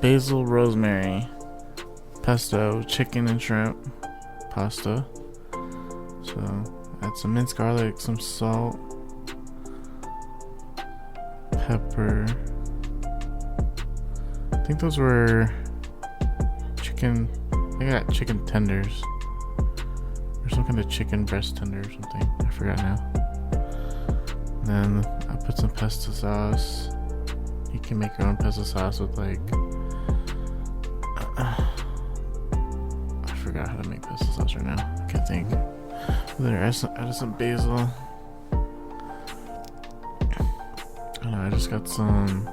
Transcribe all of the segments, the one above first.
basil, rosemary, pesto, chicken and shrimp, pasta. So add some minced garlic, some salt, pepper. I think those were chicken. I got chicken tenders or some kind of chicken breast tender or something. I forgot now. And then I put some pesto sauce. You can make your own pesto sauce with like I forgot how to make pesto sauce right now. I can't think. Then I added some basil. I don't know, I just got some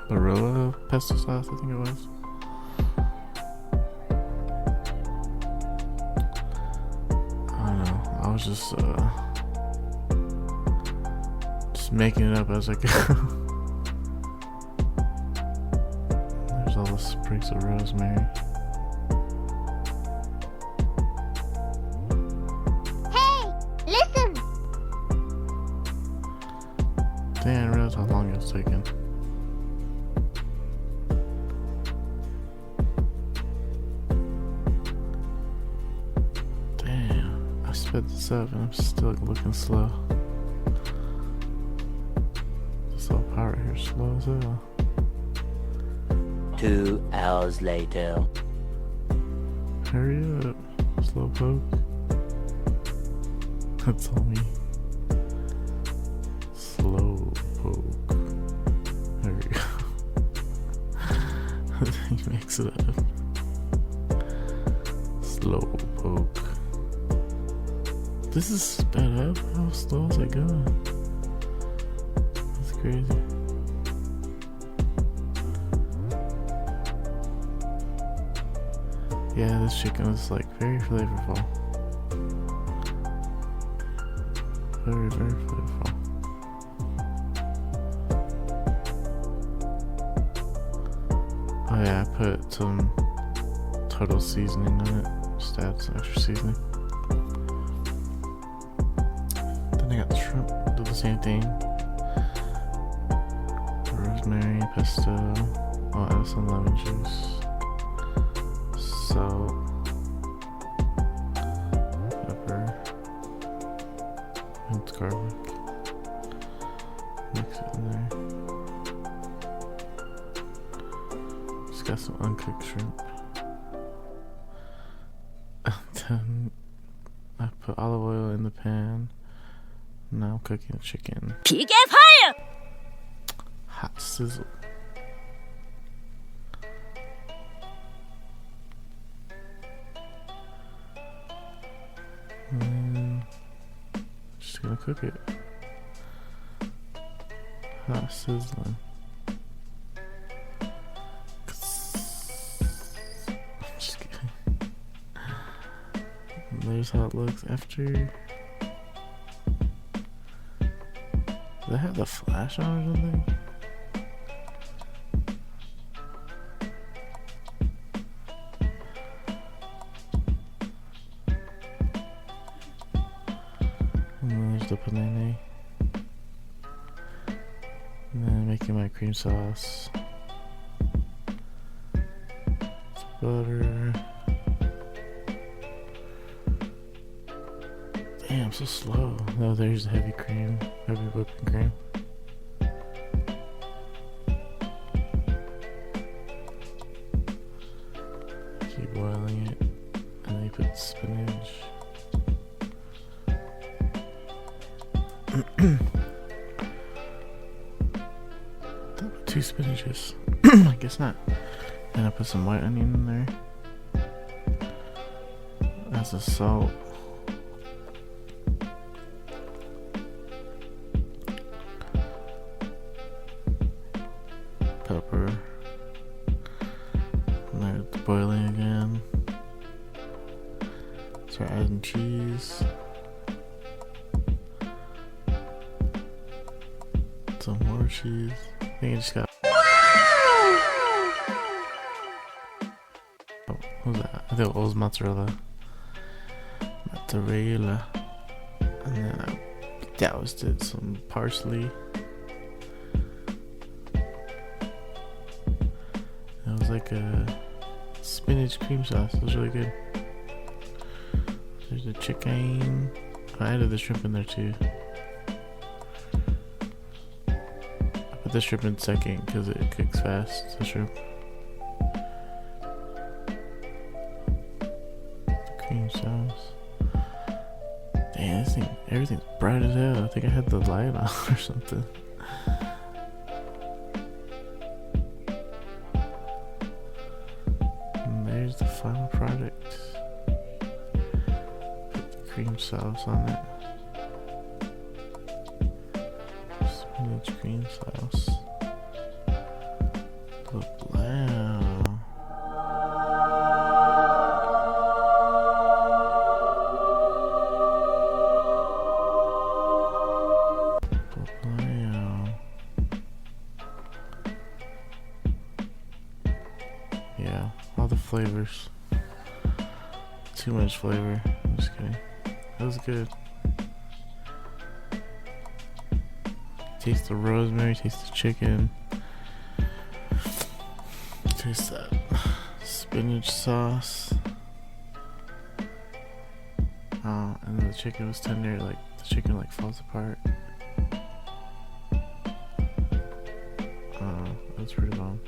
Barilla pesto sauce, I think it was. I don't know. I was just making it up as I go. There's all the sprigs of rosemary. Hey, listen! Damn, I didn't realize how long it was taking. Damn, I sped this up and I'm still looking slow. This whole part here is slow as hell. 2 hours later. Hurry up, slow poke. That's all me. Slow poke. There we go. He makes it up. Slow poke. This is sped up. How slow is it going? That's crazy. Yeah, this chicken is like very flavorful. Very, very flavorful. Oh yeah, I put some total seasoning on it. Just add some extra seasoning. Then I got the shrimp. Do the same thing. Rosemary, pesto. I'll add some lemon juice. Salt, pepper, minced garlic. Mix it in there. Just got some uncooked shrimp. And then I put olive oil in the pan. Now I'm cooking the chicken. PK fire! Hot sizzle. Just gonna cook it. Hot sizzling. Just kidding. There's how it looks after. Does it have the flash on or something? And then there's the penne. And then making my cream sauce. Butter. Damn, so slow. Oh, there's the heavy cream. Heavy whipping cream. Keep boiling it. And then you put spinach. 2 spinaches. I guess not. Then I put some white onion in there. As a salt. Pepper. And then it's boiling again. Start adding cheese. Some more cheese. I think I just got. Oh, what was that? I think it was mozzarella. Mozzarella. And then I doused it some parsley. like a spinach cream sauce. It was really good. There's the chicken. I added the shrimp in there too. I put the shrimp in second because it cooks fast. The shrimp. The cream sauce. Damn, this thing, everything's bright as hell. I think I had the light on or something. And there's the final product. Put the cream sauce on it. Spinach cream sauce. But wow. Yeah, all the flavors. Too much flavor. I'm just kidding. That was good. Taste the rosemary, taste the chicken. Taste that spinach sauce. Oh, and the chicken was tender, like the chicken like falls apart. Oh, that's pretty bomb.